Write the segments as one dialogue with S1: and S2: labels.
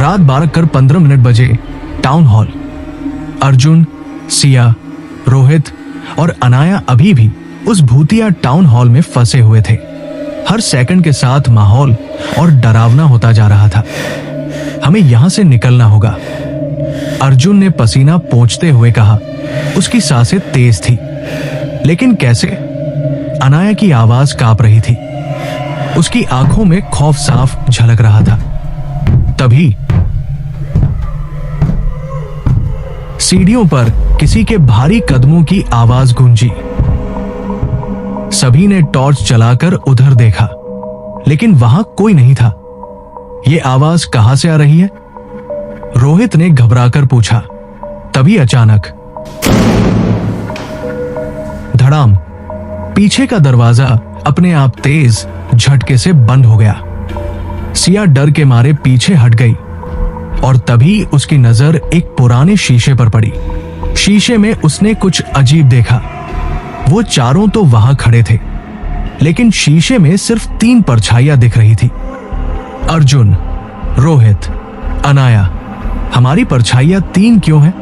S1: रात 12:15 बजे town hall. Arjun, Siya, Rohit और अनाया अभी भी उस भूतिया टाउन हॉल में फंसे हुए थे। हर सेकंड के साथ माहौल और डरावना होता जा रहा था। हमें यहां से निकलना होगा, अर्जुन ने पसीना पोंछते हुए कहा। उसकी सांसें तेज थी, लेकिन कैसे? अनाया की आवाज कांप रही थी, उसकी आंखों में खौफ साफ झलक रहा था। तभी सीढ़ियों पर किसी के भारी कदमों की आवाज गूंजी। सभी ने टॉर्च जलाकर उधर देखा, लेकिन वहां कोई नहीं था। यह आवाज कहां से आ रही है? रोहित ने घबराकर पूछा। तभी अचानक धड़ाम, पीछे का दरवाजा अपने आप तेज झटके से बंद हो गया। सिया डर के मारे पीछे हट गई और तभी उसकी नजर एक पुराने शीशे पर पड़ी। शीशे में उसने कुछ अजीब देखा। वो चारों तो वहां खड़े थे, लेकिन शीशे में सिर्फ 3 परछाइयां दिख रही थी। अर्जुन, रोहित, अनाया, हमारी परछाइयां 3 क्यों हैं?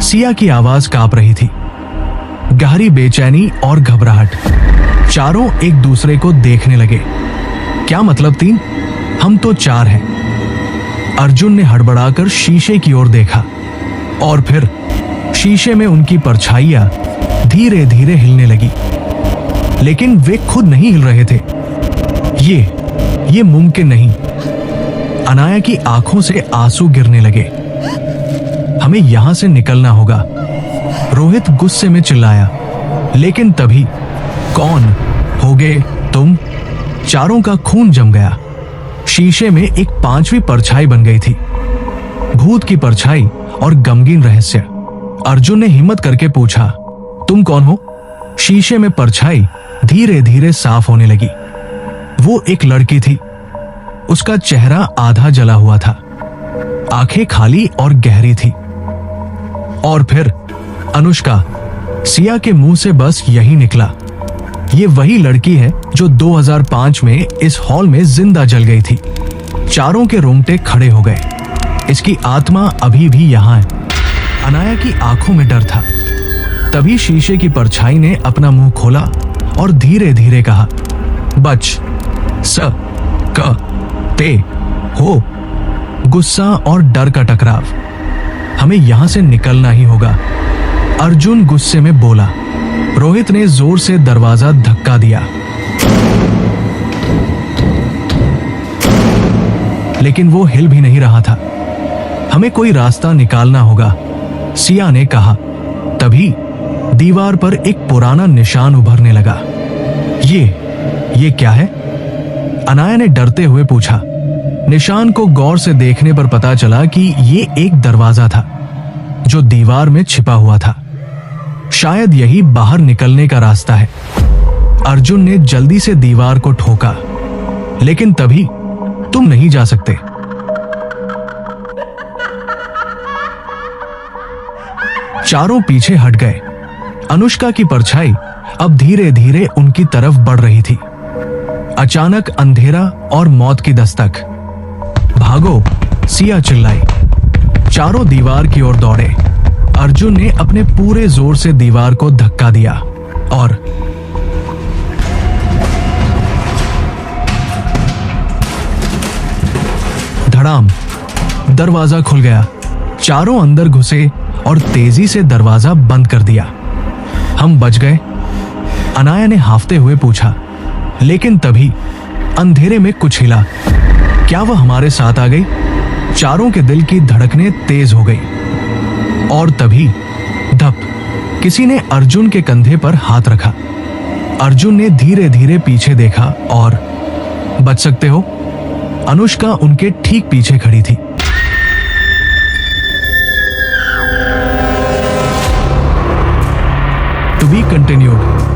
S1: सिया की आवाज कांप रही थी, गहरी बेचैनी और घबराहट। चारों एक दूसरे को देखने लगे। क्या मतलब 3? हम तो 4 हैं। अर्जुन ने हड़बड़ाकर शीशे की ओर देखा और फिर शीशे में उनकी परछाइयां धीरे धीरे हिलने लगी, लेकिन वे खुद नहीं हिल रहे थे। ये मुमकिन नहीं। अनाया की आंखों से आंसू गिरने लगे। हमें यहां से निकलना होगा, रोहित गुस्से में चिल्लाया। लेकिन तभी, कौन होगे तुम? चारों का खून जम गया। शीशे में एक 5वीं परछाई बन गई थी, भूत की परछाई और गमगीन रहस्य। अर्जुन ने हिम्मत करके पूछा, तुम कौन हो? शीशे में परछाई धीरे धीरे साफ होने लगी। वो एक लड़की थी। उसका चेहरा आधा जला हुआ था, आंखें खाली और गहरी थी। और फिर अनुष्का। सिया के मुंह से बस यही निकला, ये वही लड़की है जो 2005 में इस हॉल में जिंदा जल गई थी। चारों के रोंगटे खड़े हो गए। इसकी आत्मा अभी भी यहां है। अनाया की आंखों में डर था। तभी शीशे की परछाई ने अपना मुंह खोला और धीरे धीरे कहा, बच स क ते हो। गुस्सा और डर का टकराव। हमें यहां से निकलना ही होगा, अर्जुन गुस्से में बोला। रोहित ने जोर से दरवाजा धक्का दिया, लेकिन वो हिल भी नहीं रहा था। हमें कोई रास्ता निकालना होगा, सिया ने कहा। तभी दीवार पर एक पुराना निशान उभरने लगा। ये क्या है? अनाया ने डरते हुए पूछा। निशान को गौर से देखने पर पता चला कि ये एक दरवाजा था जो दीवार में छिपा हुआ था। शायद यही बाहर निकलने का रास्ता है। अर्जुन ने जल्दी से दीवार को ठोका, लेकिन तभी, तुम नहीं जा सकते। चारों पीछे हट गए। अनुष्का की परछाई अब धीरे धीरे उनकी तरफ बढ़ रही थी। अचानक अंधेरा और मौत की दस्तक। भागो, सिया चिल्लाई। चारों दीवार की ओर दौड़े। अर्जुन ने अपने पूरे जोर से दीवार को धक्का दिया और धड़ाम, दरवाजा खुल गया। चारों अंदर घुसे और तेजी से दरवाजा बंद कर दिया। हम बच गए? अनाया ने हांफते हुए पूछा। लेकिन तभी अंधेरे में कुछ हिला। क्या वह हमारे साथ आ गई? चारों के दिल की धड़कनें तेज हो गई। और तभी धप, किसी ने अर्जुन के कंधे पर हाथ रखा। अर्जुन ने धीरे धीरे पीछे देखा और बच सकते हो? अनुष्का उनके ठीक पीछे खड़ी थी। To be continued.